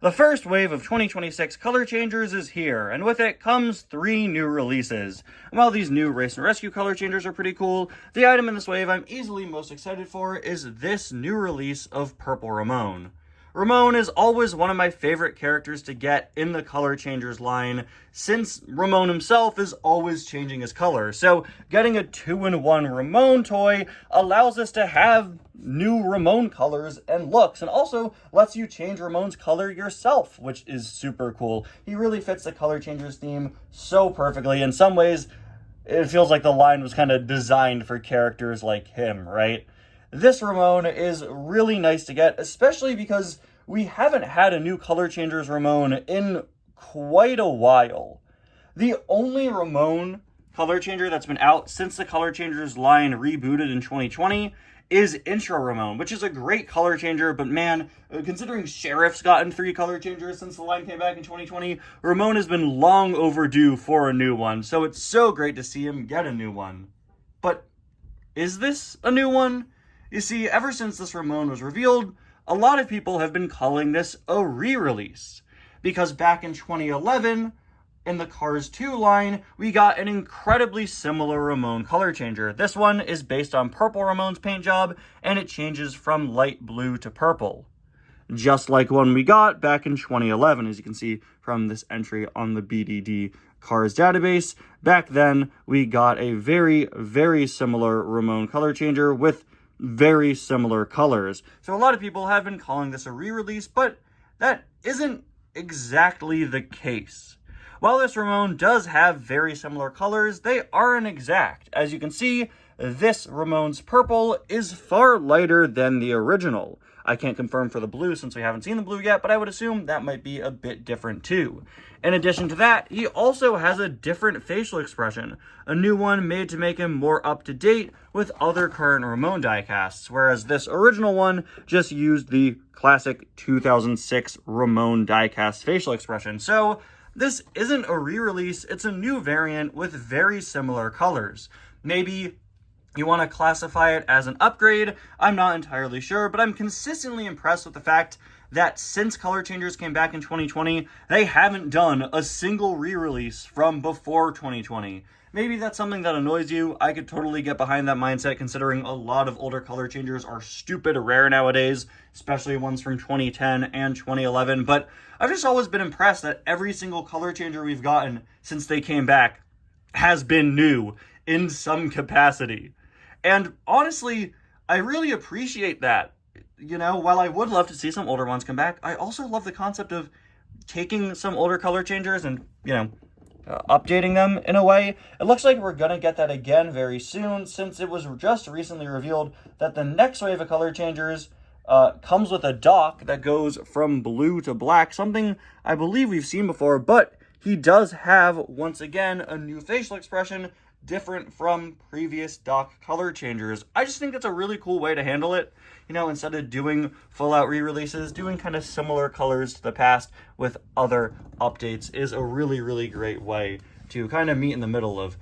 The first wave of 2026 color changers is here, and with it comes 3 new releases. And while these new Race and Rescue color changers are pretty cool, the item in this wave I'm easily most excited for is this new release of Purple Ramone. Ramone is always one of my favorite characters to get in the color changers line, since Ramone himself is always changing his color. So getting a 2-in-1 Ramone toy allows us to have new Ramone colors and looks, and also lets you change Ramone's color yourself, which is super cool. He really fits the color changers theme so perfectly. In some ways, it feels like the line was kind of designed for characters like him, right? This Ramone is really nice to get, especially because we haven't had a new color changers Ramone in quite a while. The only Ramone color changer that's been out since the color changers line rebooted in 2020 is Intro Ramone, which is a great color changer, but man, considering Sheriff's gotten 3 color changers since the line came back in 2020, Ramone has been long overdue for a new one, so it's so great to see him get a new one. But is this a new one? You see, ever since this Ramone was revealed, a lot of people have been calling this a re-release, because back in 2011, in the Cars 2 line, we got an incredibly similar Ramone color changer. This one is based on Purple Ramone's paint job, and it changes from light blue to purple. Just like one we got back in 2011, as you can see from this entry on the BDD Cars database. Back then, we got a very, very similar Ramone color changer with very similar colors. So a lot of people have been calling this a re-release, but that isn't exactly the case. While this Ramone does have very similar colors, they aren't exact. As you can see, this Ramone's purple is far lighter than the original. I can't confirm for the blue since we haven't seen the blue yet, but I would assume that might be a bit different too. In addition to that, he also has a different facial expression, a new one made to make him more up to date with other current Ramone diecasts, whereas this original one just used the classic 2006 Ramone diecast facial expression. So this isn't a re-release, it's a new variant with very similar colors. Maybe you want to classify it as an upgrade, I'm not entirely sure, but I'm consistently impressed with the fact that since color changers came back in 2020, they haven't done a single re-release from before 2020. Maybe that's something that annoys you. I could totally get behind that mindset, considering a lot of older color changers are stupid rare nowadays, especially ones from 2010 and 2011, but I've just always been impressed that every single color changer we've gotten since they came back has been new in some capacity. And honestly, I really appreciate that. You know, while I would love to see some older ones come back, I also love the concept of taking some older color changers and, updating them in a way. It looks like we're going to get that again very soon, since it was just recently revealed that the next wave of color changers comes with a dock that goes from blue to black, something I believe we've seen before, but he does have, once again, a new facial expression different from previous dock color changers. I just think that's a really cool way to handle it. Instead of doing full-out re-releases, doing kind of similar colors to the past with other updates is a really, really great way to kind of meet in the middle of,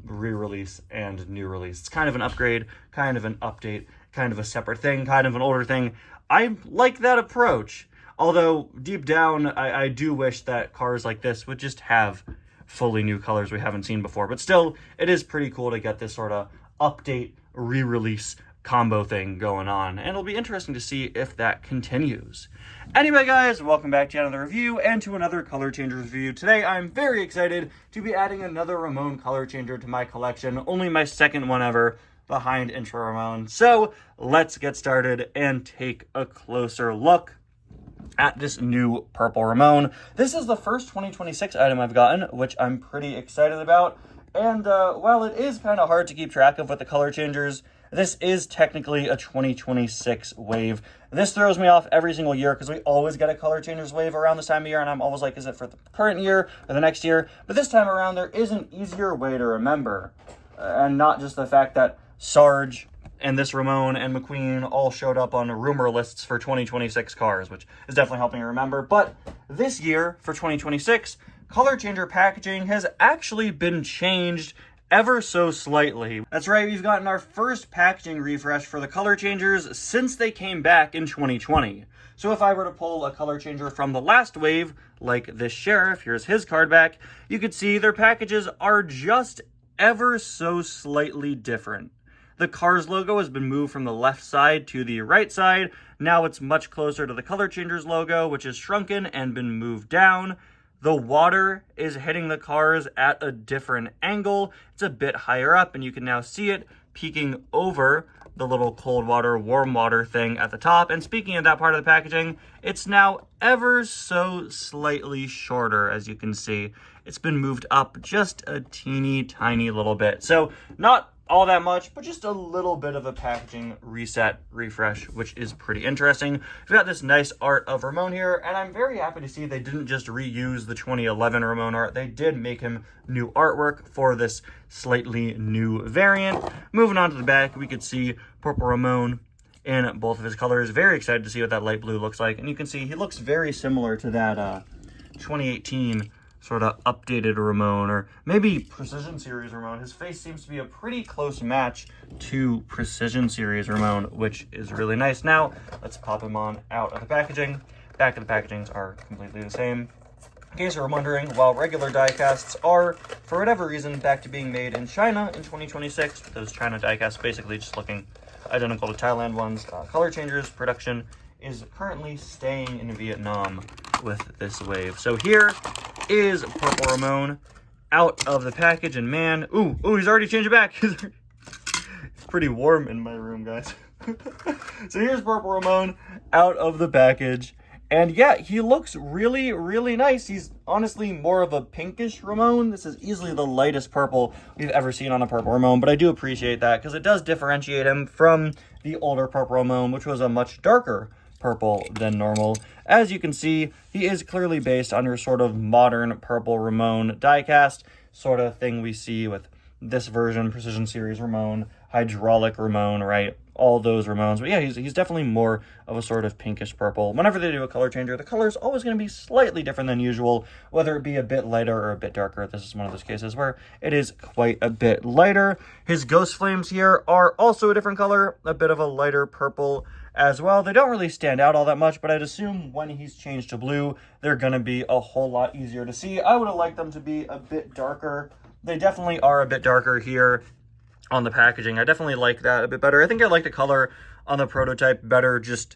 re-release and new release. It's kind of an upgrade, kind of an update, kind of a separate thing, kind of an older thing. I like that approach. Although, deep down, I do wish that cars like this would just have fully new colors we haven't seen before. But still, it is pretty cool to get this sort of update, re-release combo thing going on, and it'll be interesting to see if that continues. Anyway, guys, welcome back to another review and to another color changer review. Today, I'm very excited to be adding another Ramone color changer to my collection, only my second one ever behind Intro Ramone. So let's get started and take a closer look at this new Purple Ramone. This is the first 2026 item I've gotten, which I'm pretty excited about. And while it is kind of hard to keep track of with the color changers, this is technically a 2026 wave. This throws me off every single year because we always get a color changers wave around this time of year, and I'm always like, is it for the current year or the next year? But this time around, there is an easier way to remember. And not just the fact that Sarge and this Ramone and McQueen all showed up on rumor lists for 2026 cars, which is definitely helping me remember. But this year, for 2026, color changer packaging has actually been changed ever so slightly. That's right, we've gotten our first packaging refresh for the color changers since they came back in 2020. So if I were to pull a color changer from the last wave, like this sheriff, here's his card back, you could see their packages are just ever so slightly different. The Cars logo has been moved from the left side to the right side. Now it's much closer to the color changers logo, which is shrunken and been moved down. The water is hitting the cars at a different angle. It's a bit higher up, and you can now see it peeking over the little cold water, warm water thing at the top. And speaking of that part of the packaging, it's now ever so slightly shorter, as you can see. It's been moved up just a teeny tiny little bit. So not all that much, but just a little bit of a packaging reset, refresh, which is pretty interesting. We've got this nice art of Ramone here, and I'm very happy to see they didn't just reuse the 2011 Ramone art. They did make him new artwork for this slightly new variant. Moving on to the back, we could see Purple Ramone in both of his colors. Very excited to see what that light blue looks like. And you can see he looks very similar to that 2018 sort of updated Ramone, or maybe Precision Series Ramone. His face seems to be a pretty close match to Precision Series Ramone, which is really nice. Now, let's pop him on out of the packaging. Back of the packagings are completely the same. In case you're wondering, while regular die casts are, for whatever reason, back to being made in China in 2026, those China die casts basically just looking identical to Thailand ones, color changers production is currently staying in Vietnam with this wave. So here is Purple Ramone out of the package, and man, ooh, he's already changed it back. It's pretty warm in my room, guys. So here's Purple Ramone out of the package, and yeah, he looks really, really nice. He's honestly more of a pinkish Ramone. This is easily the lightest purple we've ever seen on a Purple Ramone, but I do appreciate that because it does differentiate him from the older Purple Ramone, which was a much darker purple than normal. As you can see, he is clearly based on your sort of modern Purple Ramone diecast sort of thing we see with this version, Precision Series Ramone, Hydraulic Ramone, right? All those Ramones. But yeah, he's definitely more of a sort of pinkish purple. Whenever they do a color changer, the color is always going to be slightly different than usual, whether it be a bit lighter or a bit darker. This is one of those cases where it is quite a bit lighter. His ghost flames here are also a different color, a bit of a lighter purple as well. They don't really stand out all that much, but I'd assume when he's changed to blue, they're going to be a whole lot easier to see. I would have liked them to be a bit darker. They definitely are a bit darker here on the packaging. I definitely like that a bit better. I think I like the color on the prototype better just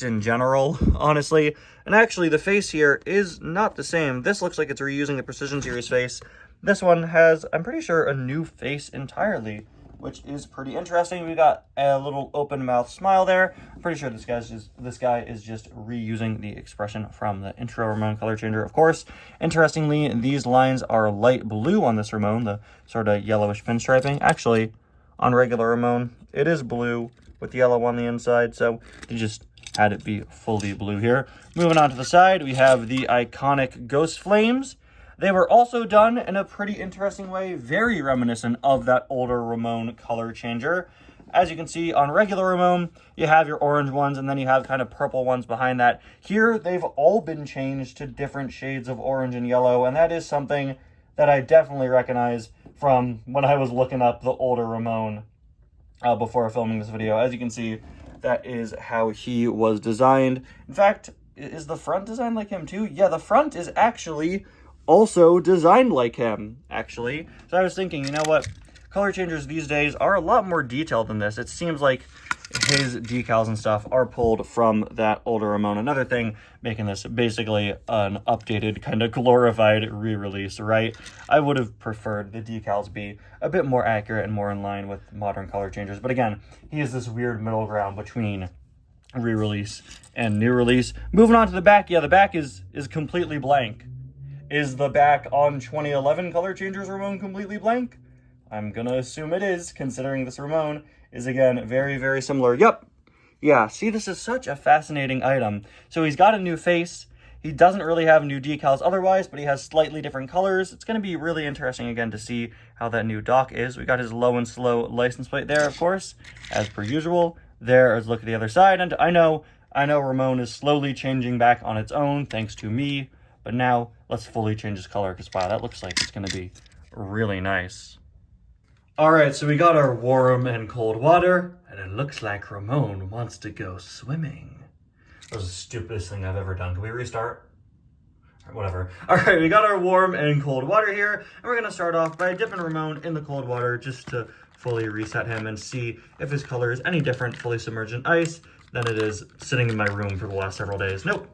in general, honestly. And actually, the face here is not the same. This looks like it's reusing the Precision Series face. This one has, I'm pretty sure, a new face entirely, which is pretty interesting. We got a little open mouth smile there. I'm pretty sure this guy is just reusing the expression from the intro Ramone color changer, of course. Interestingly, these lines are light blue on this Ramone, the sort of yellowish pinstriping. Actually, on regular Ramone, it is blue with yellow on the inside, so you just had it be fully blue here. Moving on to the side, we have the iconic Ghost Flames. They were also done in a pretty interesting way, very reminiscent of that older Ramone color changer. As you can see, on regular Ramone, you have your orange ones, and then you have kind of purple ones behind that. Here, they've all been changed to different shades of orange and yellow, and that is something that I definitely recognize from when I was looking up the older Ramone before filming this video. As you can see, that is how he was designed. In fact, is the front designed like him too? Yeah, the front is actually also designed like him, actually. So I was thinking, you know what? Color changers these days are a lot more detailed than this. It seems like his decals and stuff are pulled from that older Ramone. Another thing making this basically an updated, kind of glorified re-release, right? I would have preferred the decals be a bit more accurate and more in line with modern color changers. But again, he is this weird middle ground between re-release and new release. Moving on to the back. Yeah, the back is completely blank. Is the back on 2011 color changers Ramone completely blank? I'm gonna assume it is, considering this Ramone is, again, very, very similar. Yep. Yeah, see, this is such a fascinating item. So he's got a new face. He doesn't really have new decals otherwise, but he has slightly different colors. It's going to be really interesting, again, to see how that new dock is. We got his low and slow license plate there, of course, as per usual. There is look at the other side. And I know Ramone is slowly changing back on its own, thanks to me. But now, let's fully change his color, because, wow, that looks like it's going to be really nice. Alright, so we got our warm and cold water, and it looks like Ramone wants to go swimming. That was the stupidest thing I've ever done. Can we restart? Whatever. Alright, we got our warm and cold water here, and we're going to start off by dipping Ramone in the cold water just to fully reset him and see if his color is any different fully submerged in ice than it is sitting in my room for the last several days. Nope.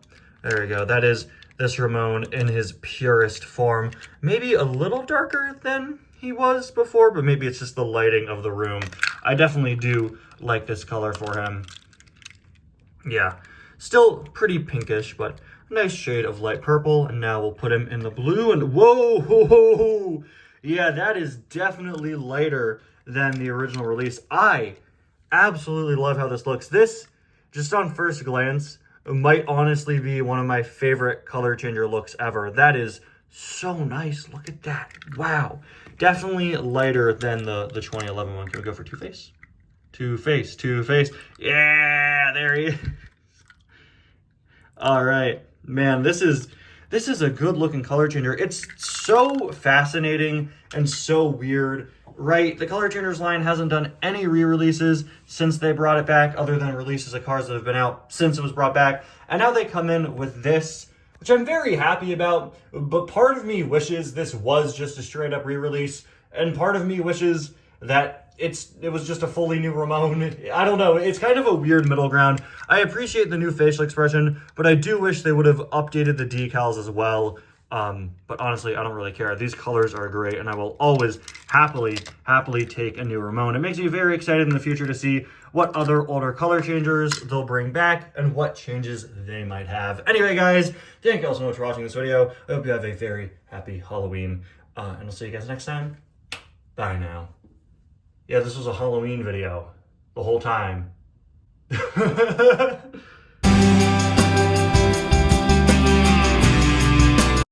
There we go. That is this Ramone in his purest form. Maybe a little darker than he was before, but maybe it's just the lighting of the room. I definitely do like this color for him. Yeah, still pretty pinkish, but a nice shade of light purple. And now we'll put him in the blue, and whoa, ho, ho, ho. Yeah, that is definitely lighter than the original release. I absolutely love how this looks. This, just on first glance, might honestly be one of my favorite color changer looks ever. That is so nice. Look at that. Wow. Definitely lighter than the 2011 one. Can we go for Two-Face? Two-Face, Two-Face. Yeah, there he is. All right. Man, this is a good looking color changer. It's so fascinating and so weird, right? The Color Changers line hasn't done any re-releases since they brought it back, other than releases of cars that have been out since it was brought back. And now they come in with this, which I'm very happy about, but part of me wishes this was just a straight up re-release, and part of me wishes that it was just a fully new Ramone. I don't know, it's kind of a weird middle ground. I appreciate the new facial expression, but I do wish they would have updated the decals as well. But honestly, I don't really care. These colors are great, and I will always happily take a new Ramone. It makes me very excited in the future to see what other older color changers they'll bring back and what changes they might have. Anyway, guys, thank you all so much for watching this video. I hope you have a very happy Halloween, and I'll see you guys next time. Bye now. Yeah, this was a Halloween video the whole time.